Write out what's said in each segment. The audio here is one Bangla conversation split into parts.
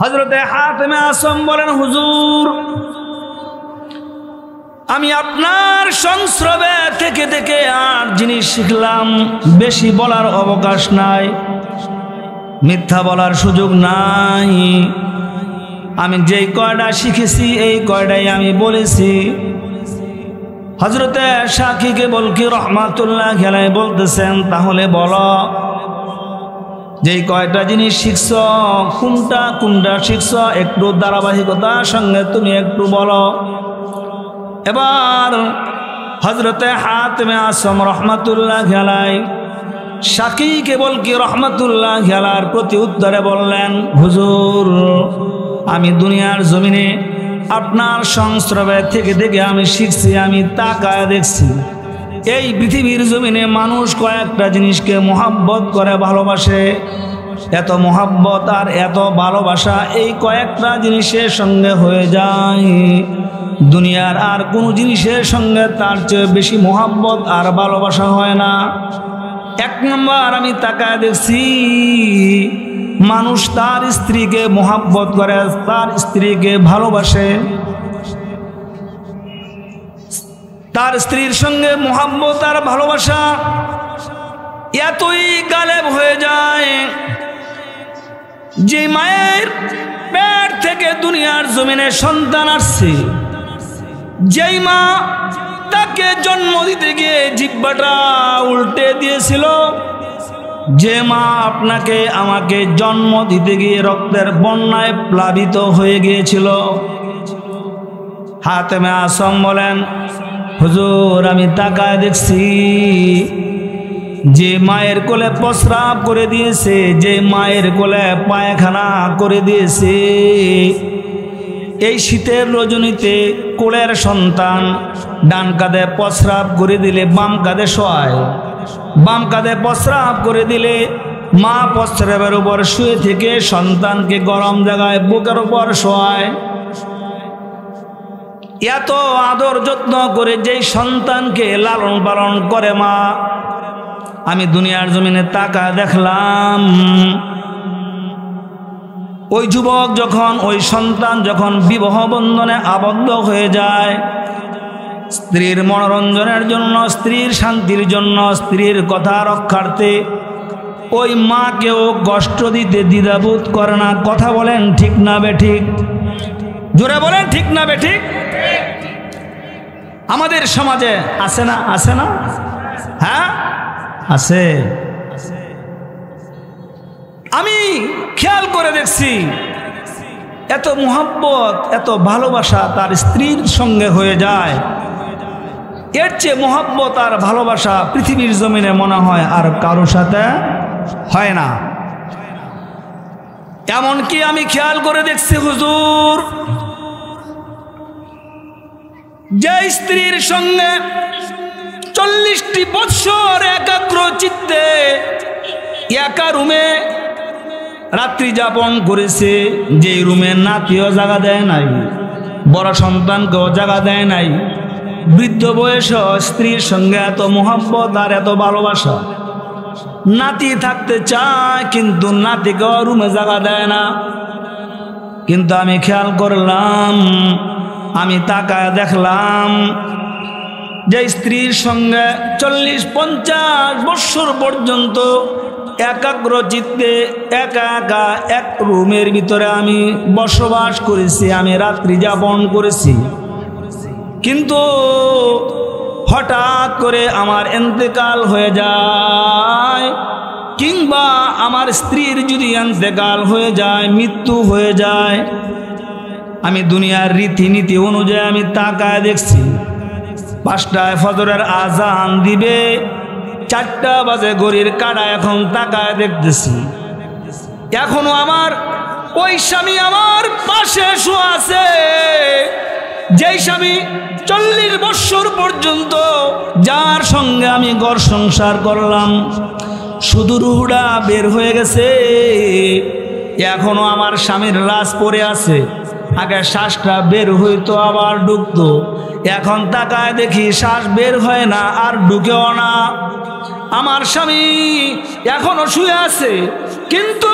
হযরতে হাতেমে আসম বলেন, হুজুর আমি আপনার সংস্রবে থেকে থেকে আর জিনিস শিখলাম, বেশি বলার অবকাশ নাই, মিথ্যা বলার সুযোগ নাই। আমি যেই কয়টা শিখেছি এই কয়টাই আমি বলেছি। হযরতে শাকিকে বলকি রহমাতুল্লাহ আলাইহি বলতেছেন, তাহলে বলো যেই কয়টা জিনিস শিখছ কোনটা কোনটা শিখছ, একটু ধারাবাহিকতার সঙ্গে তুমি একটু বলো। এবার হযরতে হাতেমে আসম রহমাতুল্লাহ আলাইহি শাকিকে বলকি রহমাতুল্লাহ আলাইহির প্রতি উত্তরে বললেন, হুজুর আমি দুনিয়ার জমিনে আপনার সংস্রবে থেকে থেকে আমি শিখছি, আমি তাকায় দেখছি এই পৃথিবীর জমিনে মানুষ কয়েকটা জিনিসকে মোহাব্বত করে, ভালোবাসে। এত মোহাব্বত আর এত ভালোবাসা এই কয়েকটা জিনিসের সঙ্গে হয়ে যায়, দুনিয়ার আর কোনো জিনিসের সঙ্গে তার চেয়ে বেশি মোহাব্বত আর ভালোবাসা হয় না। এক নম্বর আমি তাকায় দেখছি মানুষ তার স্ত্রীকে মোহাব্বত করে, তার স্ত্রীকে ভালোবাসে, তার স্ত্রীর সঙ্গে মোহাব্বত আর ভালোবাসা এতই গালেব হয়ে যায় যে মায়ের পেট থেকে দুনিয়ার জমিনে সন্তান আসছে, যেই মা তাকে জন্ম দিতে গিয়ে জিহ্বাটা উল্টে দিয়েছিল, যে মা আপনাকে আমাকে জন্ম দিতে গিয়ে রক্তের বন্যায় প্লাবিত হয়ে গিয়েছিল। হাতেমে আসম বলেন, হুজুর আমি তাকায় দেখছি যে মায়ের কোলে প্রস্রাব করে দিয়েছে, যে মায়ের কোলে পায়খানা করে দিয়েছে, এই শীতের রজনীতে কোলের সন্তান ডান কাঁধে প্রস্রাব করে দিলে বাম কাঁধে শোয়, বাম কাঁধে প্রস্রাব করে দিলে মা প্রস্রাবের উপর শুয়ে থেকে সন্তানকে গরম জায়গায় বুকের উপর শোয়ায়। এত আদর যত্ন করে যেই সন্তানকে লালন পালন করে মা, আমি দুনিয়ার জমিনে তাকা দেখলাম ওই যুবক যখন, ওই সন্তান যখন বিবাহ বন্ধনে আবদ্ধ হয়ে যায়, স্ত্রীর মনোরঞ্জনের জন্য, স্ত্রীর শান্তির জন্য, স্ত্রীর কথা রক্ষার্থে ওই মাকেও কষ্ট দিতে দ্বিধাবোধ করে না। কথা বলেন ঠিক না বেঠিক? জোরে বলেন ঠিক না বেঠিক? আমাদের সমাজে আছে না? আছে না? হ্যাঁ আছে। আমি খেয়াল করে দেখছি এত মোহাব্বত এত ভালোবাসা তার স্ত্রীর সঙ্গে হয়ে যায়, এর চেয়ে মোহাব্বত আর ভালোবাসা পৃথিবীর জমিনে মনে হয় আর কারোর সাথে হয় না। এমনকি আমি খেয়াল করে দেখছি হুজুর, যে স্ত্রীর সঙ্গে 40টি বৎসর একাগ্র চিত্তে একা রুমে রাত্রি যাপন করেছে, যে রুমে নাতিও জায়গা দেয় নাই, বড় সন্তানকেও জায়গা দেয় নাই, বৃদ্ধ বয়স স্ত্রীর সঙ্গে এত মোহাব্বত আর এত ভালোবাসা, নাতি থাকতে চায় কিন্তু নাতিকেও রুমে জায়গা দেয় না। কিন্তু আমি খেয়াল করলাম, আমি তাকায় দেখলাম যে স্ত্রীর সঙ্গে 40-50 বৎসর পর্যন্ত একাগ্র চিত্তে একা একা এক রুমের ভিতরে আমি বসবাস করেছি, আমি রাত্রি যাপন করেছি। কিন্তু হঠাৎ করে আমার ইন্তেকাল হয়ে যায়, কিংবা আমার স্ত্রীর যদি ইন্তেকাল হয়ে যায়, মৃত্যু হয়ে যায়, আমি দুনিয়ার রীতিনীতি অনুযায়ী আমি তাকায় দেখছি 5টায় ফজরের আজান দিবে, 4টা বাজে ঘড়ির কাঁটা, এখন তাকায় দেখতেছি এখনো আমার ওই স্বামী আমার পাশে শুয়ে আছে, যেই স্বামী 40 বৎসর পর্যন্ত যার সঙ্গে আমি ঘর সংসার করলাম, শুধু রুহটা বের হয়ে গেছে, এখনো আমার স্বামীর লাশ পড়ে আছে। আগে শ্বাসটা বের হইতো আবার ঢুকতো, এখন তাকায় দেখি শ্বাস বের হয় না আর ঢুকেও না। আমার স্বামী এখনো শুয়ে আছে, কিন্তু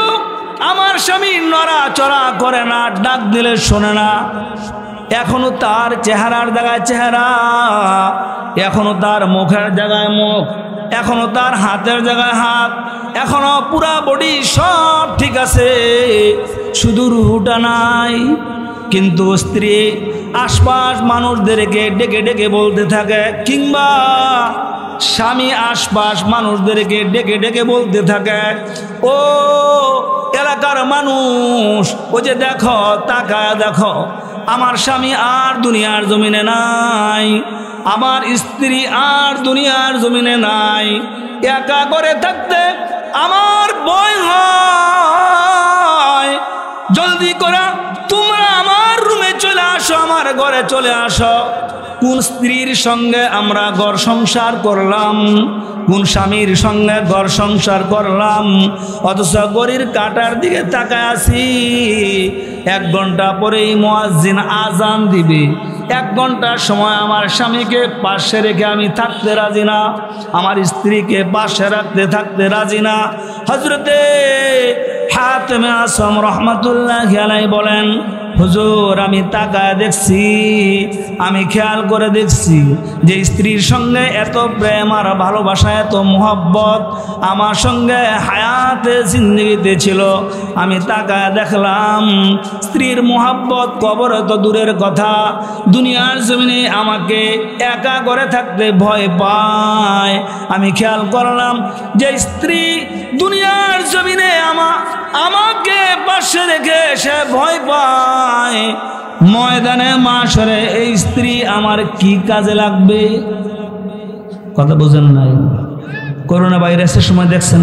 আমার স্বামী নড়াচড়া করে না, ডাক দিলে শোনে না। এখনো তার চেহারার জায়গায় চেহারা, এখনো তার মুখের জায়গায় মুখ, এখনো তার হাতের জায়গায় হাত, এখনো পুরা বডি সব ঠিক আছে, শুধু রুহুটা নাই। কিন্তু স্ত্রী আশপাশ মানুষদেরকে ডেকে ডেকে বলতে থাকে, কিংবা স্বামী আশপাশ মানুষদেরকে ডেকে ডেকে বলতে থাকে, ও এলাকার মানুষ, ও যে দেখো, তাকায় দেখো, আমার স্বামী আর দুনিয়ার জমিনে নাই, আমার স্ত্রী আর দুনিয়ার জমিনে নাই। একা করে থাকতে আমার ভয় হয়, জলদি করে তোমরা আমার রুমে চলে আসো, আমার ঘরে চলে আসো। কোন স্ত্রীর সঙ্গে আমরা ঘর সংসার করলাম, কোন স্বামীর সঙ্গে ঘর সংসার করলাম, অথচ ঘড়ির কাঁটার দিকে তাকায় আছি। 1 ঘন্টা পরেই মুয়াজ্জিন আজান দিবে। 1 ঘন্টার সময় আমার স্বামীকে পাশে রেখে আমি থাকতে রাজি না, আমার স্ত্রীকে পাশে রাখতে থাকতে রাজি না। হযরতে হাতেমে আসম রহমাতুল্লাহি আলাইহি বলেন, হুজুর আমি তাকায় দেখছি, আমি খেয়াল করে দেখছি যে স্ত্রীর সঙ্গে এত প্রেম আর ভালোবাসা, এত মোহব্বত আমার সঙ্গে হায়াতে জিন্দেগিতে ছিল। আমি তাকায় দেখলাম স্ত্রীর মোহব্বত কবরে তো দূরের কথা, দুনিয়ার জমিনে আমাকে একা করে থাকতে ভয় পায়। আমি খেয়াল করলাম যে স্ত্রী দুনিয়ার জমিনে আমাকে পাশে রেখে সে ভয় পায়, ময়দানে মাশরে এই স্ত্রী আমার কি কাজে লাগবে? কথা বুঝেন নাই? করোনা ভাইরাসের সময় দেখছেন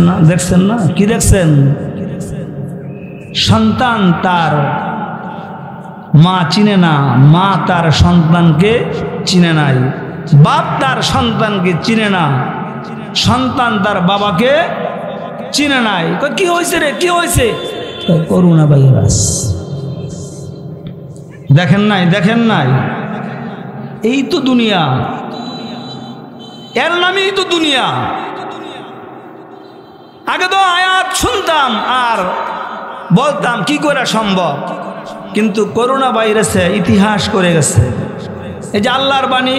না কি দেখছেন? সন্তান তার মা চিনে না, মা তার সন্তানকে চিনে নাই, বাপ তার সন্তানকে চিনে না, সন্তান তার বাবাকে চিনে নাই। কি হয়েছে রে, কি হয়েছে? Corona virus. দেখেন নাই? এই তো দুনিয়া, এর নামেই তো দুনিয়া। আগে তো আয়াত শুনতাম আর বলতাম কি করে সম্ভব, কিন্তু করোনা ভাইরাসে ইতিহাস করে গেছে। এই যে আল্লাহর বাণী,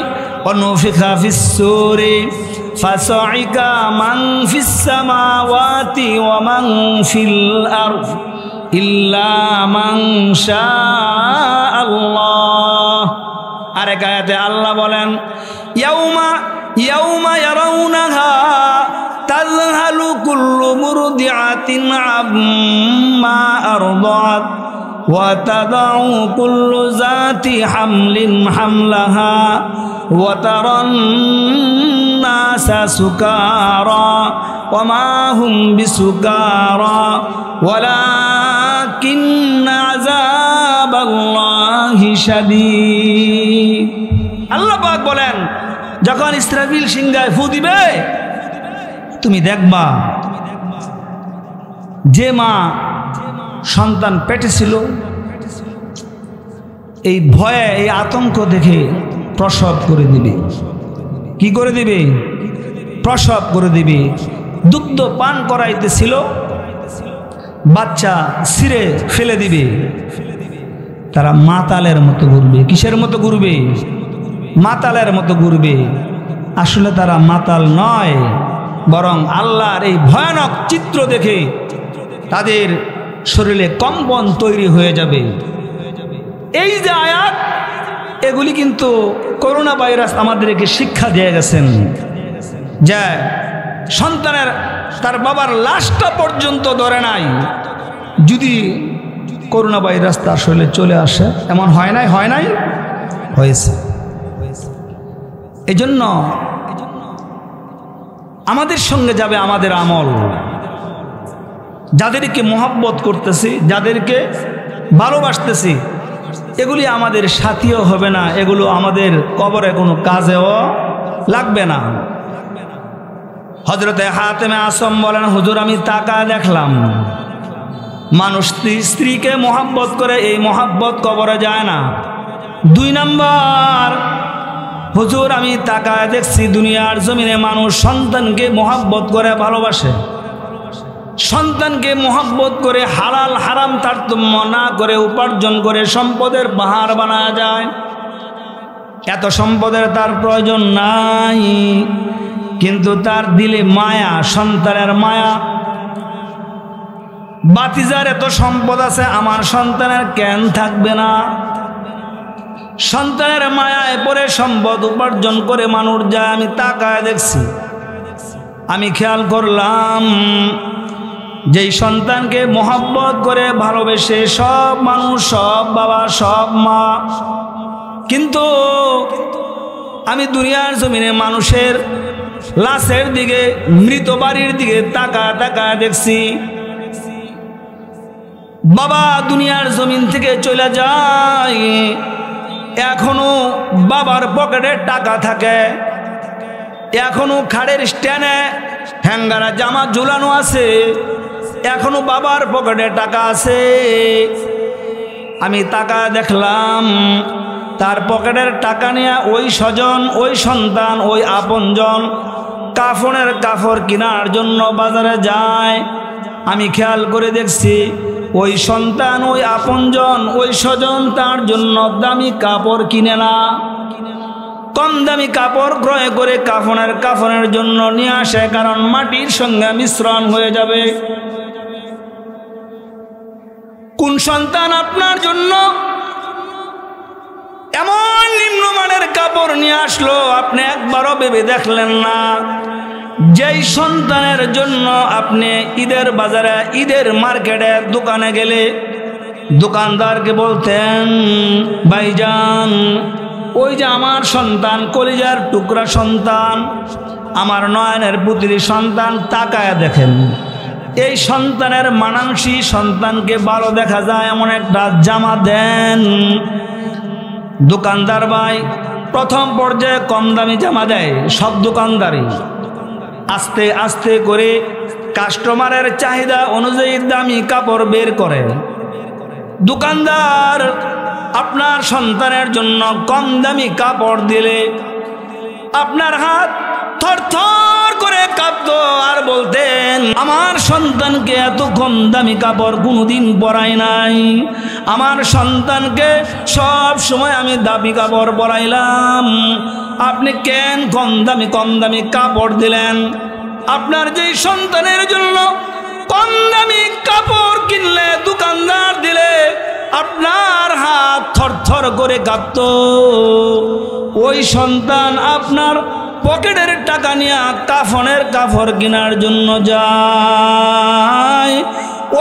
অনুফিখা ফিস-সূরি ফাসাইকা মান ফিস সামাওয়াতি ওয়া মান ফিল আরদ ইল্লা মান শাআল্লাহ। আরেক আয়াতে আল্লাহ বলেন, ইয়াউমা ইয়ারাউনাহা তাযহালু কুল্লু মুরদিআতিন আম্মা আরদাত ওয়া তাদাউ কুল্লু যাতি হামলিন হামলাহা ওয়া তারান নাসা সুকারা ওয়া মা হুম বিসুকারা ওয়ালাকিন্না আযাবাল্লাহি শাদীদ। আল্লাহ পাক বলেন, যখন ইসরাফিল সিংহায় ফু দিবে, তুমি দেখবা যে মা সন্তান পেটে ছিল, এই ভয়ে, এই আতঙ্ক দেখে প্রসব করে দিবে। কি করে দিবে? প্রসব করে দিবে। দুগ্ধ পান করাইতেছিল, বাচ্চা ছিঁড়ে ফেলে দিবে। তারা মাতালের মতো ঘুরবে। কিসের মতো ঘুরবে? মাতালের মতো ঘুরবে। আসলে তারা মাতাল নয়, বরং আল্লাহর এই ভয়ানক চিত্র দেখে তাদের শরীরে কম্পন তৈরি হয়ে যাবে। এই যে আয়াত, এগুলি কিন্তু করোনা ভাইরাস আমাদেরকে শিক্ষা দিয়ে গেছেন যে সন্তানের তার বাবার লাশটা পর্যন্ত ধরে নাই, যদি করোনা ভাইরাস তার শরীরে চলে আসে। এমন হয় নাই? হয়েছে। এজন্য আমাদের সঙ্গে যাবে আমাদের আমল। যাদেরকে মহব্বত করতেছি, যাদেরকে ভালোবাসতেছি, এগুলি আমাদের সাথীও হবে না, এগুলো আমাদের কবরে কোনো কাজেও লাগবে না। হযরতে হাতেমে আসম বলেন, হুজুর আমি তাকায় দেখলাম মানুষ স্ত্রীকে মহব্বত করে, এই মহব্বত কবরে যায় না। 2 নাম্বার, হুজুর আমি তাকায় দেখছি দুনিয়ার জমিনে মানুষ সন্তানকে মহব্বত করে, ভালোবাসে। সন্তানকে মহব্বত করে হালাল হারাম তারতম্য না করে উপার্জন করে সম্পদের বাহার বানায় যায়। এত সম্পদের তার প্রয়োজন নাই, কিন্তু তার দিলে মায়া, সন্তানের মায়া। বাতিজার এত সম্পদ আছে, আমার সন্তানের কেন থাকবে না? সন্তানের মায়ায় পরে সম্পদ উপার্জন করে মানুষ যায়। আমি তাকায় দেখছি, আমি খেয়াল করলাম যেই সন্তানকে মহব্বত করে ভালোবেসে সব মানুষ, সব বাবা, সব মা, কিন্তু আমি দুনিয়ার জমিনে মানুষের লাশের দিকে, মৃত বাড়ির দিকে তাকায় দেখছি, বাবা দুনিয়ার জমিন থেকে চলে যায়, এখনো বাবার পকেটে টাকা থাকে, এখনো খাড়ের স্ট্যান্ডে হ্যাঙ্গারা জামা ঝুলানো আছে, এখনো বাবার পকেটে টাকা আছে। আমি টাকা দেখলাম, তার পকেটের টাকা নিয়ে ওই স্বজন, ওই সন্তান, ওই আপনজন কাফনের কাপড় কেনার জন্য বাজারে যায়। আমি খেয়াল করে দেখছি ওই সন্তান, ওই আপনজন, ওই স্বজন তার জন্য দামি কাপড় কিনে না, কম দামি কাপড় ক্রয় করে কাফনের জন্য নিয়ে আসে, কারণ মাটির সঙ্গে মিশ্রণ হয়ে যাবে। কোন সন্তান আপনার জন্য এমন নিম্নমানের কাপড় নিয়ে আসলো আপনি একবারও ভেবে দেখলেন না? যেই সন্তানের জন্য আপনি ঈদের বাজারে, ঈদের মার্কেটে, দোকানে গেলে দোকানদারকে বলতেন, ভাইজান ওই যে আমার সন্তান, কলিজার টুকরা সন্তান, আমার নয়নের পুত্রী সন্তান, তাকায় দেখেন, এই সন্তানের মানাংশী, সন্তানকে ভালো দেখা যায় এমন একটা জামা দেন। দোকানদার ভাই প্রথম পর্যায়ে কম দামি জামা দেয়, সব দোকানদারই আস্তে আস্তে করে কাস্টমারের চাহিদা অনুযায়ী দামি কাপড় বের করে। দোকানদার আপনার সন্তানের জন্য কম দামি কাপড় দিলে আপনার হাত থরথর করে কাঁপতো আর বলতেন, আমার সন্তানকে এত কম দামি কাপড় কোনোদিন পরাই নাই, আমার সন্তানকে সব সময় আমি দামি কাপড় পরাইলাম, আপনি কেন কম দামি কাপড় দিলেন? আপনার যেই সন্তানের জন্য কম দামি কাপড় কিনলে, দোকানদার দিলে, আপনার হাত থরথর করে কাঁপতো, ওই সন্তান আপনার পকেটের টাকা নিয়ে কাফনের কাপড় কেনার জন্য যায়,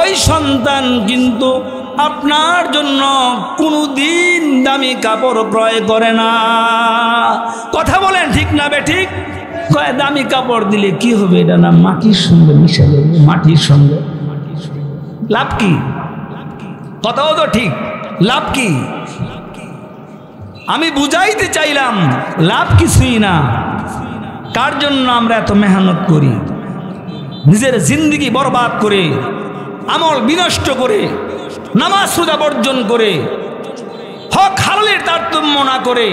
ওই সন্তান কিন্তু আপনার জন্য কোনোদিন দামি কাপড় ক্রয় করে না। কথা বলেন ঠিক না বেঠিক? কয় দামি কাপড় দিলে কি হবে? এটা না মাটির সঙ্গে মিশে যাবে, মাটির সঙ্গে। লাভ কি? কথাও তো ঠিক, লাভ কি? আমি বুঝাইতে চাইলাম লাভ কিছুই না। কার জন্য আমরা এত মেহনত করি? নিজের জিন্দেগি বরবাদ করে, আমল বিনষ্ট করে, নামাজ রোজা বর্জন করে, হক হালালের তারতম্য না করে,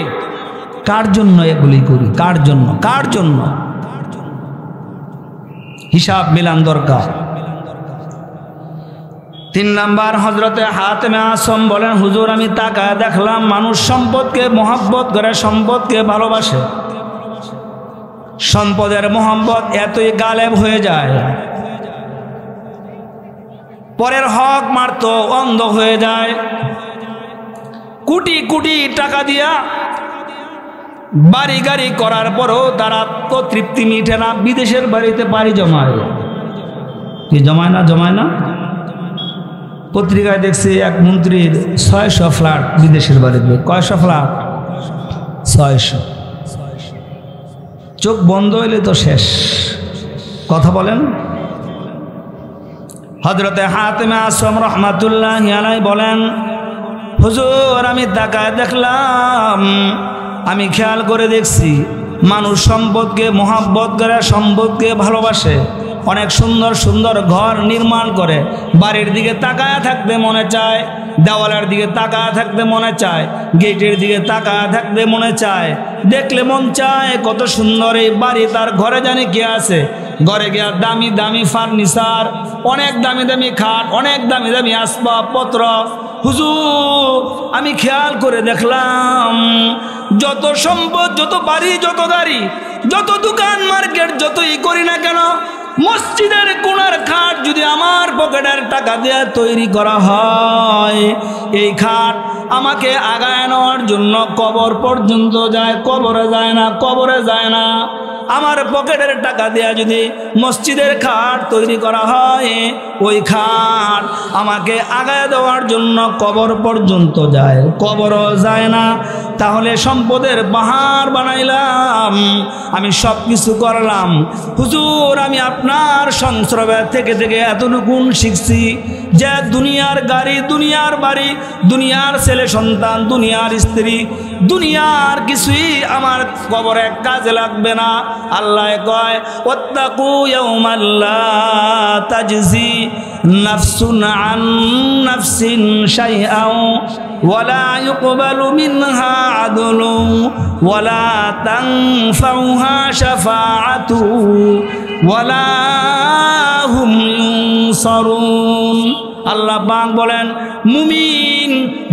কার জন্য এগুলি করি? কার জন্য? কার জন্য? হিসাব মিলান দরকার। 3 নাম্বার, হযরতে হাতেমে আসম বলেন, হুজুর আমি তাকায় দেখলাম মানুষ সম্পদকে মহব্বত করে, সম্পদকে ভালোবাসে, সম্পদের মহব্বত এতই গালেব হয়ে যায়, পরের হক মারতো অন্ধ হয়ে যায়। কোটি কোটি টাকা দিয়া বাড়ি গাড়ি করার পরও তারা তো তৃপ্তি মিটে না, বিদেশের বাড়িতে বাড়ি জমায়। কি জমায় না? জমায় না? পত্রিকায় দেখছি এক মন্ত্রীর 600 ফ্ল্যাট বিদেশের বাড়িতে। কয়শো ফ্ল্যাট? 600। চোখ বন্ধ হইলে তো শেষ। কথা বলেন। হযরতে হাতেমে আসম রহমাতুল্লাহি আলাইহি বলেন, হুজুর আমি তাকায় দেখলাম, আমি খেয়াল করে দেখছি মানুষ সম্পদকে মহব্বত করে, সম্পদকে ভালোবাসে, অনেক সুন্দর সুন্দর ঘর নির্মাণ করে, বাড়ির দিকে তাকায় থাকতে মনে চায়, দেওয়ালের দিকে তাকায় থাকতে মনে চায়, গেটের দিকে তাকায় থাকতে মনে চায়, দেখলে মন চায় কত সুন্দর এই বাড়ি, তার ঘরে জানি কে আছে। ঘরে গিয়া দামি দামি ফার্নিচার, অনেক দামি দামি খাট, অনেক দামি দামি আসবাবপত্র। হুজুর আমি খেয়াল করে দেখলাম যত সম্পদ, যত বাড়ি, যত গাড়ি, যত দোকান মার্কেট যতই করি না কেন, মসজিদের কোণার খাট যদি আমার পকেটের টাকা দিয়ে তৈরি করা হয়, এই খাট আমাকে আগায় নেওয়ার জন্য কবর পর্যন্ত যায়, কবরে যায় না, কবরে যায় না। আমার পকেটের টাকা দেয়া যদি মসজিদের খাট তৈরি করা হয়, ওই খাট আমাকে আগায় দেওয়ার জন্য কবর পর্যন্ত যায়, কবরও যায় না। তাহলে সম্পদের পাহাড় বানাইলাম, আমি সব কিছু করলাম। হুজুর আমি আপনার সংস্রবে থেকে থেকে এতটুকু শিখছি যে দুনিয়ার গাড়ি, দুনিয়ার বাড়ি, দুনিয়ার ছেলে সন্তান, দুনিয়ার স্ত্রী, দুনিয়ার কিছুই আমার কবরে কাজে লাগবে না। আল্লাহ কয় ওয়াত্তাকু ইয়াওমান লা তাজজি নাফসুন আন নাফসিন শাইআন ওয়ালা ইউকবালু মিনহা আদলুন ওয়ালা তানফাউহা শাফাআতু ওয়ালা হুম ইউনসারুন। আল্লাহ পাক বলেন মুমিন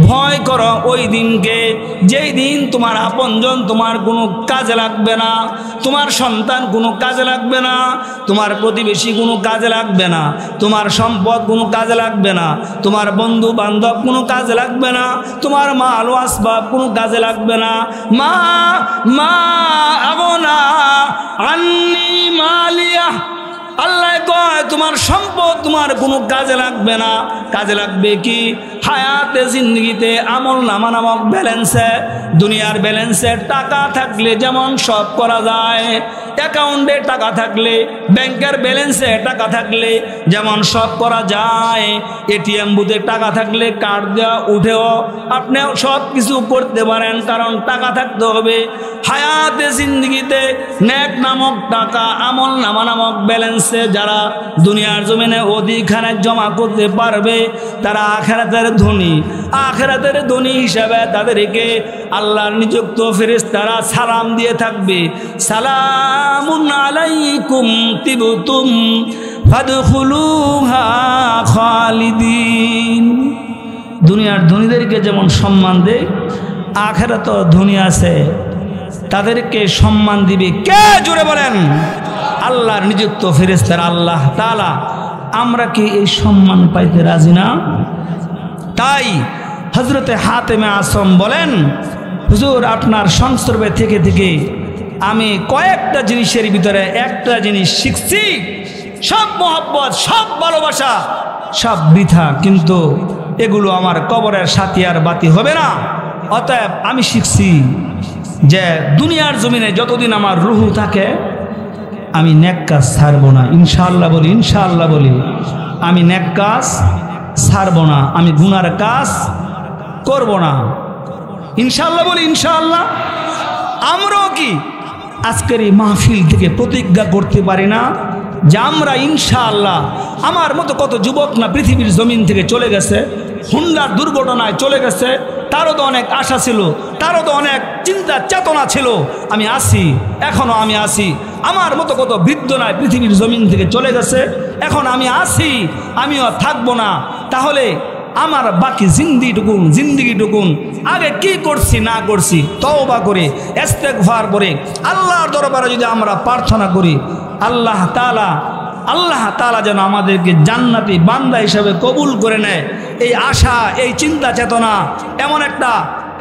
ভয় করো ওই দিনকে, যেই দিন তোমার আপনজন তোমার কোনো কাজে লাগবে না, তোমার সন্তান কোনো কাজে লাগবে না, তোমার প্রতিবেশী কোনো কাজে লাগবে না, তোমার সম্পদ কোনো কাজে লাগবে না, তোমার বন্ধু বান্ধব কোনো কাজে লাগবে না, তোমার মাল ও আসবাব কোনো কাজে লাগবে না। মা মা আগনা আন্নি মালিয়া, আল্লাহ কয় তোমার সম্পদ তোমার কোনো কাজে লাগবে না। কাজে লাগবে কি? হায়াতে জিন্দগিতে আমল নামা নামক ব্যালেন্সে, দুনিয়ার ব্যালেন্সে টাকা থাকলে যেমন সব করা যায়, অ্যাকাউন্টে টাকা থাকলে, ব্যাংকের ব্যালেন্সে টাকা থাকলে যেমন সব করা যায়, এটিএম বুথে টাকা থাকলে কার্ড দেওয়া উঠেও আপনি সব কিছু করতে পারেন, কারণ টাকা থাকতে হবে। হায়াতে জিন্দগিতে নেক নামক টাকা, আমল নামা নামক ব্যালেন্সে যারা দুনিয়ার জমিনে অধিখানে জমা করতে পারবে তারা আখিরাতের ধনী। আখিরাতের ধনী হিসাবে তাদেরকে আল্লাহর নিযুক্ত ফেরেশতারা সালাম দিয়ে থাকবে, সালামুন আলাইকুম তিবতুম ফাদখুলুহা খালিদিন। দুনিয়ার ধনীদেরকে যেমন সম্মান দেয়, আখিরাত ধনী আছে তাদেরকে সম্মান দিবে কে? জোরে বলেন। আল্লাহর নিযুক্ত ফেরেশতারা, আল্লাহ তাআলা। আমরা কি এই সম্মান পাইতে রাজি না? তাই হযরতে হাতেমে আসম বলেন, হুজুর আপনার সংস্রবে থেকে থেকে আমি কয়েকটা জিনিসের ভিতরে একটা জিনিস শিখছি, সব মহব্বত, সব ভালোবাসা, সব বৃথা, কিন্তু এগুলো আমার কবরের সাথী আর বাতি হবে না। অতএব আমি শিখছি যে দুনিয়ার জমিনে যতদিন আমার রুহু থাকে আমি নেক কাজ ছাড়বো না। ইনশাআল্লাহ বলি, ইনশাআল্লাহ বলি, আমি নেক কাজ ছাড়বো না, আমি গুনার কাজ করব না। ইনশাআল্লাহ বলি, ইনশাআল্লাহ। আমরাও কি আজকের এই মাহফিল থেকে প্রতিজ্ঞা করতে পারি না যে আমরা ইনশাআল্লাহ, আমার মতো কত যুবক না পৃথিবীর জমিন থেকে চলে গেছে, হুন্ডার দুর্ঘটনায় চলে গেছে, তারও তো অনেক আশা ছিল, তারও তো অনেক চিন্তা চেতনা ছিল, আমি আসি, এখনো আমি আসি। আমার মতো কত বৃদ্ধ নাই পৃথিবীর জমিন থেকে চলে গেছে, এখন আমি আসি, আমিও থাকবো না। তাহলে আমার বাকি জিন্দিগিটুকুন আগে কি করছি না করছি তওবা করে ইস্তেগফার করে আল্লাহর দরবারে যদি আমরা প্রার্থনা করি, আল্লাহ তাআলা যেন আমাদেরকে জান্নাতি বান্দা হিসাবে কবুল করে নেয়, এই আশা, এই চিন্তা চেতনা, এমন একটা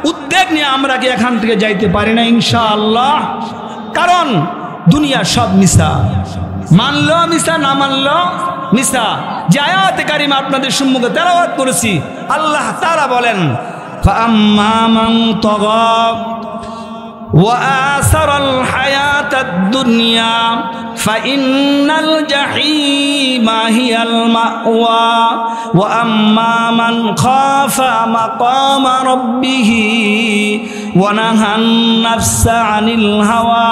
উদ্যোগ নিয়ে আমরা কি এখান থেকে যাইতে পারি না ইনশাআল্লাহ? কারণ দুনিয়া সব মিছা, মানলো মিছা, না মানলো মিছা। যে আয়াতে কারিমা আপনাদের সম্মুখে তেলাওয়াত করেছি, আল্লাহ তাআলা বলেন ফাআম্মা মান তাগা وآثر الحياة الدنيا فإن الجحيم هي المأوى وأما من خاف مقام ربه ونهى النفس عن الهوى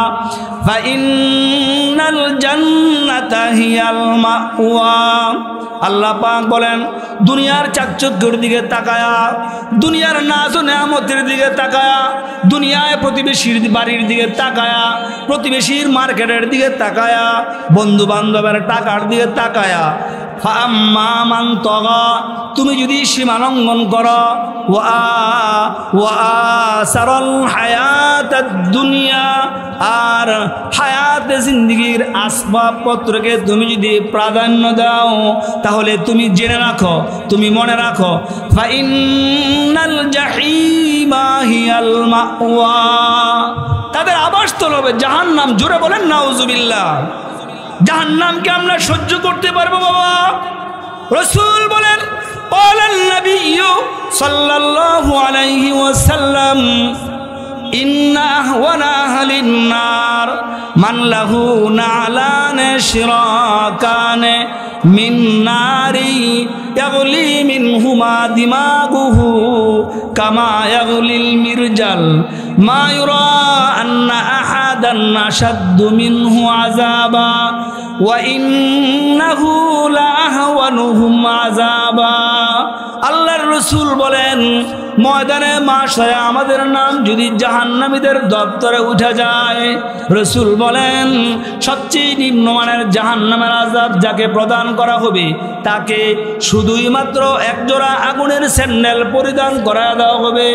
ফাইন্নাল জান্নাতা হিয়াল মাওয়া। আল্লাহ পাক বলেন দুনিয়ার চাকচক্যের দিকে তাকায়া, দুনিয়ার নাজ ও নেয়ামতের দিকে তাকায়া, দুনিয়ায় প্রতিবেশীর বাড়ির দিকে তাকায়া, প্রতিবেশীর মার্কেটের দিকে তাকায়া, বন্ধু বান্ধবের টাকার দিকে তাকায়া, ফাম্মা মান তাগা, তুমি যদি সীমালঙ্ঘন করো, ওয়া সারাল হায়াতাদ দুনিয়া, আর হায়াতে জিন্দেগির আসবাবপত্রকে তুমি যদি প্রাধান্য দাও, তাহলে তুমি জেনে রাখো, তুমি মনে রাখো, ফাইন্নাল জাহিমা হিয়াল মাওয়া, তাদের আবাসস্থল হবে জাহান্নাম। জোরে বলেন নাউজুবিল্লাহ। জাহান্নামকে আমরা সহ্য করতে পারবো বাবা? রাসূল বলেন ক্বালান নাবিয়্যু সাল্লাল্লাহু আলাইহি ওয়াসাল্লাম ইন্না আহওয়ানা আহলিন নার মান লাহু নালানে শিরাকানে মিন নারি ইয়াগলি মিনহুমা দিমাগুহু কামা ইয়াগলিল মিরজাল মা ইউরা আন্না আহাদান আশাদ্দু মিনহু আযাবা ওয়া ইন্নাহু লাআহওয়ানুহুম আযাবা। আল্লাহর রাসূল বলেন ময়দানে মাশারে আমাদের নাম যদি জাহান্নামীদের দপ্তরে উঠে যায়, রাসূল বলেন সবচেয়ে নিম্নমানের জাহান্নামের আযাব যাকে প্রদান করা হবে তাকে শুধুই মাত্র একজোড়া আগুনের স্যান্ডেল পরিধান করায় দেওয়া হবে।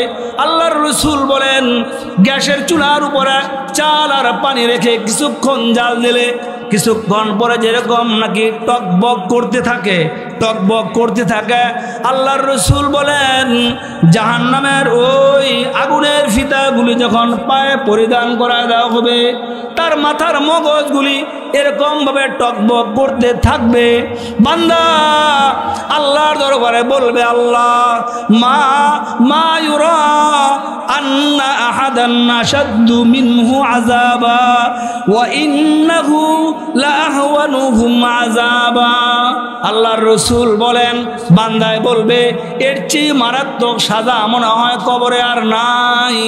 আল্লাহর রাসূল বলেন গ্যাসের চুলার উপরে চাল আর পানি রেখে কিছুক্ষণ জাল দিলে কিছুক্ষণ পরে যেরকম নাকি টকবক করতে থাকে, টকবক করতে থাকে, আল্লাহর রাসূল বলেন জাহান্নামের ওই আগুনের ফিতাগুলি যখন পায়ে পরিধান করা দেওয়া হবে, তার মাথার মগজগুলি এরকম ভাবে টকবক করতে থাকবে। বান্দা আল্লাহর দরবারে বলবে আল্লাহ মা ইউরা আন্না আহাদান আশাদ্দু মিনহু আযাবা ওয়া ইন্নাহু লাআহওয়ানুহুম আযাবা। আল্লাহর রাসূল বলেন বান্দায় বলবে এর চেয়ে মারাত্মক সাজা মনে হয় কবরে আর নাই,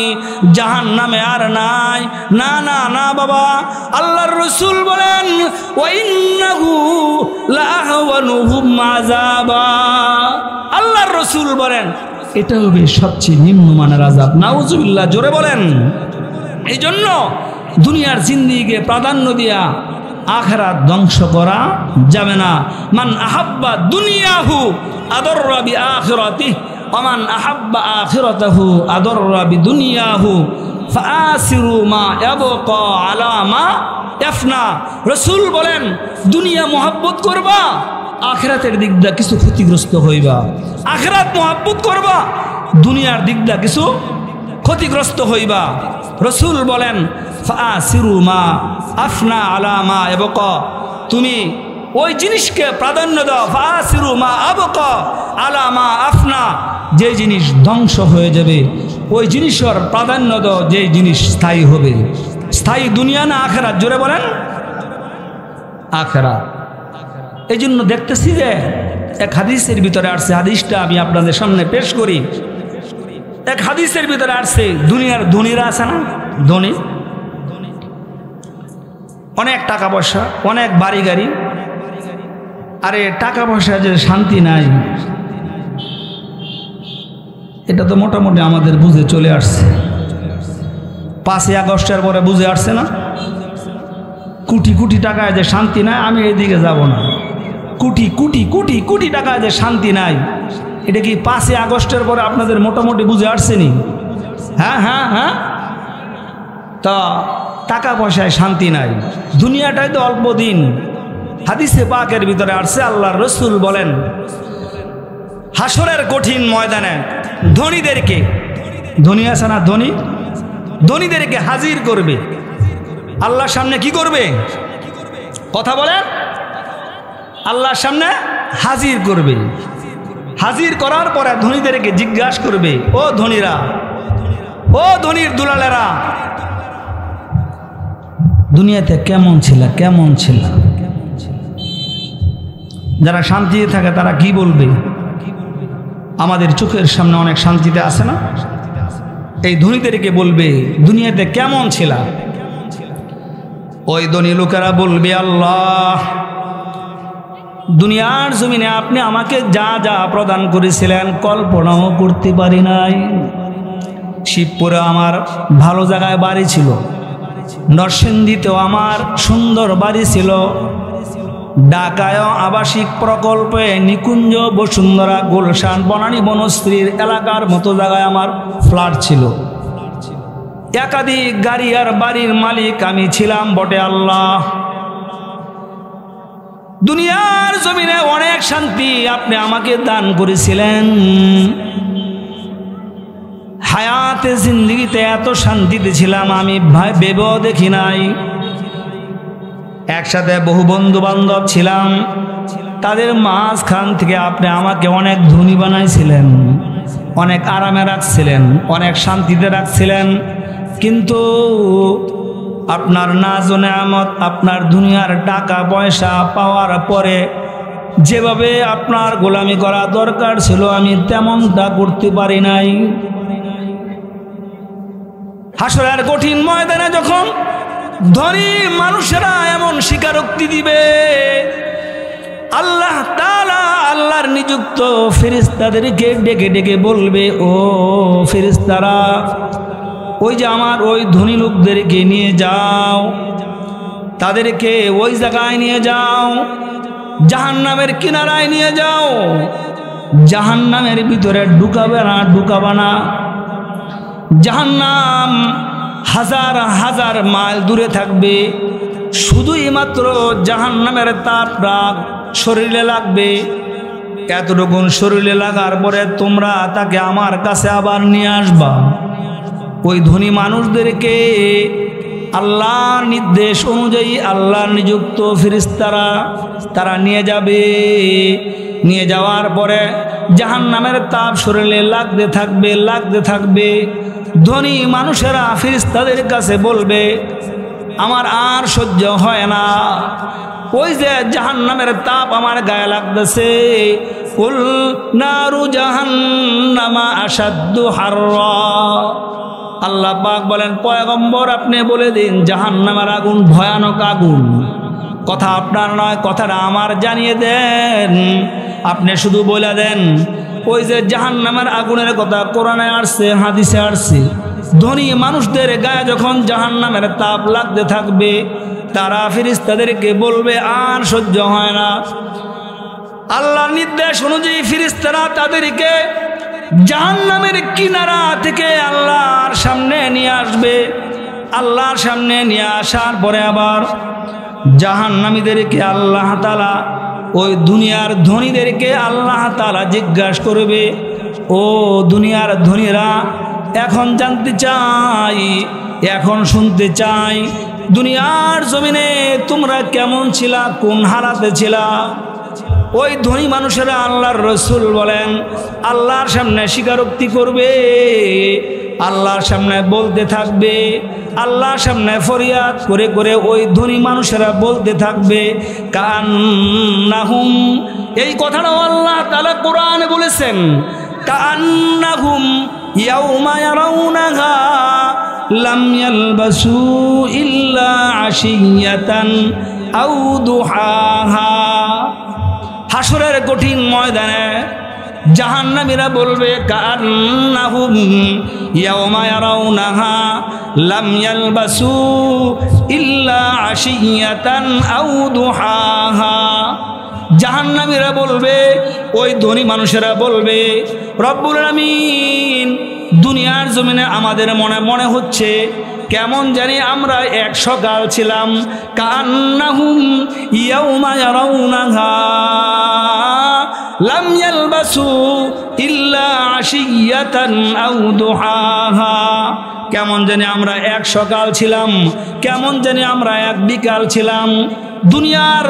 জাহান্নামে আর নাই। না না না বাবা, আল্লাহর রাসূল বলেন ওয়া ইন্নাহু লাআহওয়ানুহুম আযাবা। আল্লাহর রাসূল বলেন এটা হবে সবচেয়ে নিম্নমানের আযাব। নাউজুবিল্লাহ, জোরে বলেন। এই জন্য দুনিয়ার জিন্দেগিকে প্রাধান্য দিয়া আখিরাত ধ্বংস করা যাবে না। মান আহাব্বা দুনিয়াহু আদররা বি আখিরাতিহি ওয়া মান আহাব্বা আখিরাতাহু আদররা বি দুনিয়াহু ফাআসিরু মা ইয়াবকা আলা মা ইয়াফনা। রাসূল বলেন দুনিয়া মহব্বত করবা, আখিরাতের দিক দিয়ে কিছু ক্ষতিগ্রস্ত হইবা। আখিরাত মহব্বত করবা, দুনিয়ার দিক দিয়ে কিছু ক্ষতিগ্রস্ত হইবা। রাসূল বলেন ফাআসিরু মা আফনা আলা মা ইয়াবকা, তুমি ওই জিনিসকে প্রাধান্য দাও। ফাআসিরু মা আবকা আলা মা আফনা, যে জিনিস ধ্বংস হয়ে যাবে ওই জিনিসের প্রাধান্য দাও, যে জিনিস স্থায়ী হবে। স্থায়ী দুনিয়া না আখিরাত? জোরে বলেন আখিরাত। এই জন্য দেখতেছি যে এক হাদিসের ভিতরে আসছে, হাদিসটা আমি আপনাদের সামনে পেশ করি। এক হাদিসের ভিতরে আসছে দুনিয়ার ধনীরা আছে না, ধনী, অনেক টাকা পয়সা, অনেক বাড়ি গাড়ি, আরে টাকা পয়সা যে শান্তি নাই এটা তো মোটামুটি আমাদের বুঝে চলে আসছে। 5ই আগস্টের পরে বুঝে আসছে না, কোটি কোটি টাকায় যে শান্তি নাই, আমি এদিকে যাব না। কোটি কোটি কোটি কোটি টাকায় যে শান্তি নাই, এটা কি 5ই আগস্টের পরে আপনাদের মোটামুটি বুঝে আসছেনি? হ্যাঁ হ্যাঁ হ্যাঁ। তা টাকা পয়সায় শান্তি নাই, দুনিয়াটাই তো অল্প দিন। হাদিসে পাকের ভিতরে আসছে আল্লাহর রাসূল বলেন হাসরের কঠিন ময়দানে ধনীদেরকে, ধনী আছে না ধনী, ধনীদেরকে হাজির করবে আল্লাহর সামনে। কি করবে? কথা বলেন। আল্লাহর সামনে হাজির করবে। হাজির করার পরে ধনীদেরকে জিজ্ঞাসা করবে, ও ধনীরা, ও ধনীর দুলালেরা, দুনিয়াতে কেমন ছিল, কেমন ছিল? যারা শান্তিতে থাকে তারা কি বলবে? আমাদের চোখের সামনে অনেক শান্তিতে আছে না? এই ধনীদেরকে বলবে দুনিয়াতে কেমন ছিল? ওই ধনী লোকেরা বলবে, আল্লাহ, দুনিয়ার জমিনে আপনি আমাকে যা যা প্রদান করেছিলেন কল্পনাও করতে পারি নাই। শিবপুরে আমার ভালো জায়গায় বাড়ি ছিল, নরসিংদীতেও আমার সুন্দর বাড়ি ছিল, ঢাকায় আবাসিক প্রকল্পে নিকুঞ্জ, বসুন্ধরা, গুলশান, বনানী, বনশ্রীর এলাকার মতো জায়গায় আমার ফ্ল্যাট ছিল। একাধিক গাড়ি আর বাড়ির মালিক আমি ছিলাম বটে। আল্লাহ, দুনিয়ার জমিনে অনেক শান্তি আপনি আমাকে দান করেছিলেন। হায়াতে জিন্দগিতে এত শান্তিতে ছিলাম আমি ভেবেও দেখি নাই। একসাথে বহু বন্ধু বান্ধব ছিলাম, তাদের মাঝখান থেকে আপনি আমাকে অনেক ধনী বানাইছিলেন, অনেক আরামে রাখছিলেন, অনেক শান্তিতে রাখছিলেন। কিন্তু আপনার নাজ ও নেয়ামত, আপনার দুনিয়ার টাকা পয়সা পাওয়ার পরে যেভাবে আপনার গোলামি করা দরকার ছিল আমি তেমনটা করতে পারি নাই। হাসরের কঠিন ময়দানে যখন ধনী মানুষেরা এমন স্বীকারোক্তি দিবে, আল্লাহ তাআলা আল্লাহর নিযুক্ত ফেরেশতাদেরকে ডেকে ডেকে বলবে, ও ফেরেশতারা, ওই যে আমার ওই ধনী লোকদেরকে নিয়ে যাও, তাদেরকে ওই জায়গায় নিয়ে যাও, জাহান্নামের কিনারায় নিয়ে যাও। জাহান্নামের ভিতরে ঢুকাবা না। জাহান্নাম হাজার হাজার মাইল দূরে থাকবে, শুধুই মাত্র জাহান্নামের তাপটা শরীরে লাগবে। এতটুকুন শরীরে লাগার পরে তোমরা তাকে আমার কাছে আবার নিয়ে আসবা। ওই ধনী মানুষদেরকে আল্লাহর নির্দেশ অনুযায়ী আল্লাহর নিযুক্ত ফেরেশতারা তারা নিয়ে যাবে। নিয়ে যাওয়ার পরে জাহান্নামের তাপ শরীরে লাগতে থাকবে। ধনী মানুষেরা ফেরেশতাদের কাছে বলবে, আমার আর সহ্য হয় না, ওই যে জাহান্নামের তাপ আমার গায়ে লাগতেছে। কুল নারু জাহান্নামা আশাদ্দু হাররা। আল্লাহ পাক বলেন, পয়গম্বর আপনি বলে দিন, জাহান্নামের আগুন ভয়ানক আগুন। কথা আপনার নয়, কথাটা আমার জানিয়ে দেন। আপনি শুধু বলে দেন, ওই যে জাহান্নামের আগুনের কথা কোরআনে আসছে, হাদিসে আসছে। ধনী মানুষদের গায়ে যখন জাহান্নামের তাপ লাগতে থাকবে, তারা ফেরেশতাদেরকে বলবে আর সহ্য হয় না। আল্লাহর নির্দেশ অনুযায়ী ফেরেশতারা তাদেরকে জাহান্নামের কিনারা থেকে আল্লাহর সামনে নিয়ে আসবে। আল্লাহর সামনে নিয়ে আসার পরে আবার জাহান্নামীদেরকে আল্লাহ তাআলা, ওই দুনিয়ার ধনীদেরকে আল্লাহ তাআলা জিজ্ঞাসা করবে, ও দুনিয়ার ধনীরা, এখন জানতে চাই, এখন শুনতে চাই, দুনিয়ার জমিনে তোমরা কেমন ছিলা, কোন হালাতে ছিলা? ওই ধনী মানুষেরা আল্লাহর রসুল বলেন আল্লাহর সামনে স্বীকারোক্তি করবে, আল্লাহর সামনে বলতে থাকবে, আল্লাহর সামনে ফরিয়াদ করে করে ওই ধনী মানুষেরা বলতে থাকবে, কান্নাহুম। এই কথাটাও আল্লাহ তাআলা কোরআনে বলেছেন, কান্নাহুম ইয়াউমা ইয়ারাউনাহা লাম ইয়ালবাসু ইল্লা আশিয়াতান আও দুহাহা। হাসরের কঠিন ময়দানে জাহান্নামীরা বলবে, কান্নাহুম ইয়াউমা ইয়ারাউনাহা লাম ইয়ালবাসু ইল্লা আশিয়াতান আও দুহাহা। জাহান্নামীরা বলবে, ওই ধনী মানুষেরা বলবে, রব্বুল আলামিন, দুনিয়ার জমিনে আমাদের মনে হচ্ছে কেমন জানি আমরা এক সকাল ছিলাম। কান্নাহুম ইয়াউমা ইয়ারাউনাহা লাম ইয়ালবাসু ইল্লা আশিয়াতান আও দুহাহা। কেমন জানি আমরা এক সকাল ছিলাম, কেমন জানি আমরা এক বিকাল ছিলাম। দুনিয়ার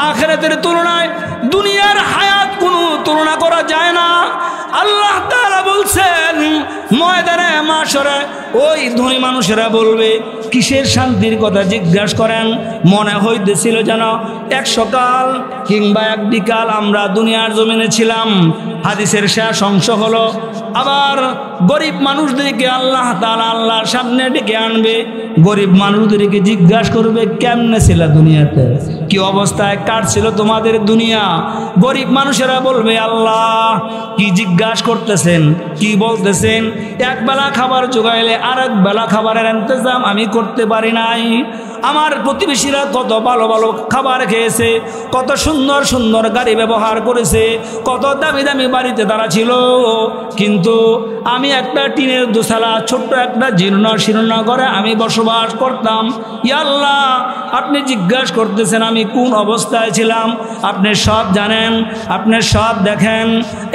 আখিরাতের তুলনায় দুনিয়ার হায়াত কোনো তুলনা করা যায় না। আল্লাহ তাআলা বলছেন, ময়দানে মাশরে ওই ধনী মানুষেরা বলবে, কিসের শান্তির কথা জিজ্ঞাসা করেন? মনে হইতেছিল যেন এক সকাল কিংবা এক বিকাল আমরা দুনিয়ার জমিনে ছিলাম। হাদিসের শেষ অংশ হলো, আবার গরিব মানুষদেরকে আল্লাহ তাআলা আল্লাহর সামনে ডেকে আনবে, গরিব মানুষদেরকে জিজ্ঞাসা করবে কেমনে ছিল দুনিয়াতে, কি অবস্থায় কাটছিল তোমাদের দুনিয়া। গরিব মানুষেরা বলবে আল্লাহ কি জিজ্ঞাসা করতেছেন, কি বলতেছেন, এক বেলা খাবার জোগাইলে আর এক বেলা খাবারের ইন্তজাম আমি করতে পারি নাই। আমার প্রতিবেশীরা কত ভালো ভালো খাবার খেয়েছে, কত সুন্দর সুন্দর গাড়ি ব্যবহার করেছে, কত দামি দামি বাড়িতে তারা ছিল, কিন্তু আমি একটা টিনের দোতলা ছোট্ট একটা জীর্ণ শীর্ণ ঘরে আমি বসবাস করতাম। ইয়া আল্লাহ আপনি জিজ্ঞাসা করতেছেন আমি কোন অবস্থায় ছিলাম, আপনি সব জানেন, আপনি সব দেখেন।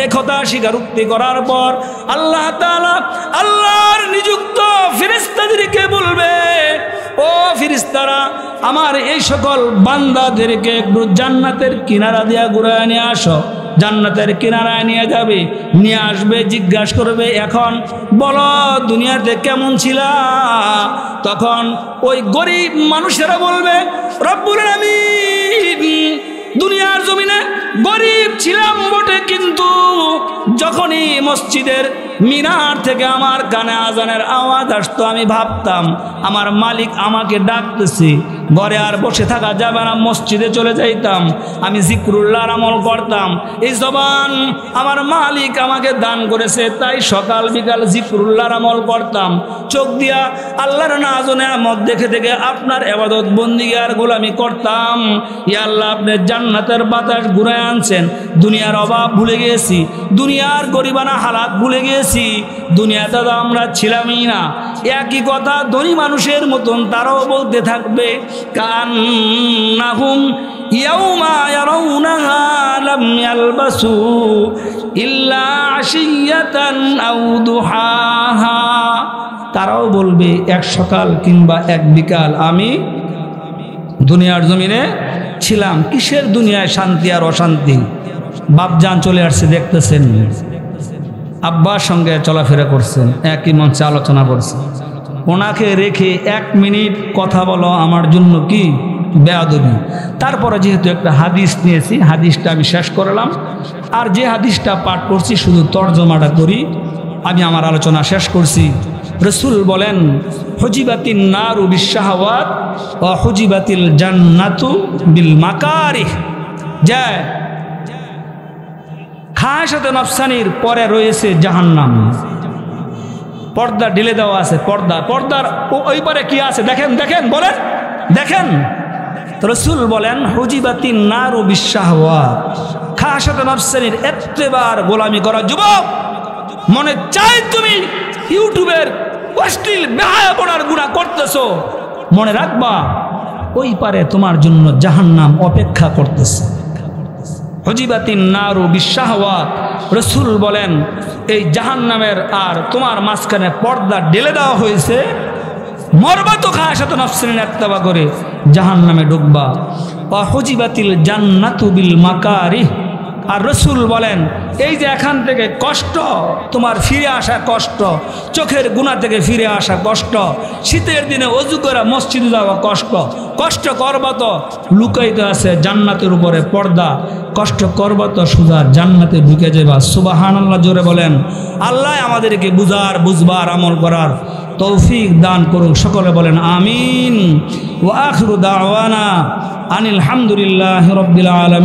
একথা স্বীকারোক্তি করার পর আল্লাহ তাআলা আল্লাহর নিযুক্ত ফেরেশতাদেরকে বলবে, ও ফেরেশতারা আমার এই সকল বান্দাদেরকে একটু জান্নাতের কিনারা দিয়া ঘুরায় নিয়ে আসো। জান্নাতের কিনারায় নিয়ে যাবে, নিয়ে আসবে, জিজ্ঞাসা করবে এখন বলো দুনিয়াতে কেমন ছিলা। তখন ওই গরিব মানুষেরা বলবে রব্বুল আলামিন দুনিয়ার জমিনে গরিব ছিলাম বটে, কিন্তু যখনই মসজিদের মিনার থেকে আমার কানে আজানের আওয়াজ আসতো আমি ভাবতাম আমার মালিক আমাকে ডাকতেছে, ঘরে আর বসে থাকা যাবে না, মসজিদে চলে যাইতাম, আমি জিকরুল্লাহর আমল করতাম। এই জবান আমার মালিক আমাকে দান করেছে, তাই সকাল বিকাল জিকরুল্লাহর আমল করতাম। চোখ দিয়া আল্লাহর নাজ ও নেয়ামত দেখে দেখে আপনার ইবাদত বন্দেগী আর গোলামি করতাম। ইয়া আল্লাহ আপনি জান্নাতের বাতাস ঘুরায় আনছেন, দুনিয়ার অভাব ভুলে গিয়েছি, দুনিয়ার গরিবানা হালাত ভুলে গিয়েছি, দুনিয়াতে তো আমরা ছিলামই না। একই কথা ধনী মানুষের মতন তারাও বলতে থাকবে কান্নাহুম ইয়াউমা ইয়ারাউনাহা লাম ইয়ালবাসু ইল্লা আশিয়াতান আও দুহাহা। তারাও বলবে এক সকাল কিংবা এক বিকাল আমি দুনিয়ার জমিনে ছিলাম। কিসের দুনিয়ায় শান্তি আর অশান্তি? বাপজান চলে আসছে দেখতেছেন, আব্বার সঙ্গে চলাফেরা করছেন, একই মঞ্চে আলোচনা করছেন, ওনাকে রেখে 1 মিনিট কথা বলো আমার জন্য কি বেয়াদবি। তারপরে যেহেতু একটা হাদিস নিয়েছি, হাদিসটা আমি শেষ করলাম, আর যে হাদিসটা পাঠ করছি শুধু তর্জমাটা করি, আমি আমার আলোচনা শেষ করছি। রাসূল বলেন হুজিবাতিন নারু বিশ-শাহাওয়াত ওয়া হুজিবাতিল জান্নাতু বিল মাকারিহ। যায় খায়সাতে নফসানির পরে রয়েছে জাহান্নাম, পর্দা ঢেলে দেওয়া আছে, পর্দার ওই পারে কি আছে দেখেন, দেখেন বলেন, দেখেন। রাসূল বলেন হুজিবাতিন নারু বিশ-শাহাওয়াত, খায়সাতে নফসানির এত্তেবার গোলামি করা যুবক, মনে চাই তুমি ইউটিউবের অশ্লীল বেহায়াপনার গুনাহ করতেছো, মনে রাখবা ওই পারে তোমার জন্য জাহান্নাম অপেক্ষা করতেছে। হুজিবাতিন নারু বিশ-শাহাওয়াত, রাসূল বলেন এই জাহান্নামের আর তোমার মাঝখানে পর্দা ঢেলে দেওয়া হয়েছে, মরবা তো খায়সাত নফসিন ইত্তেবা করে জাহান্নামে ঢুকবা। ওয়া হুজিবাতিল জান্নাতু বিল মাকারিহ, আর রাসূল বলেন এই যে এখান থেকে কষ্ট, তোমার ফিরে আসা কষ্ট, চোখের গুনাহ থেকে ফিরে আসা কষ্ট, শীতের দিনে ওযু করে মসজিদে যাওয়া কষ্ট, কষ্ট করবা তো লুকাইতে আছে জান্নাতের উপরে পর্দা, কষ্ট করবা তো সুজা জান্নাতে ঢুকে যাবা। সুবহানাল্লাহ জোরে বলেন। আল্লাহ আমাদেরকে বুঝবার আমল করার তৌফিক দান করুন, সকলে বলেন আমিন। ওয়া আখিরু দাওয়ানা আনিল হামদুলিল্লাহি রাব্বিল আলামিন।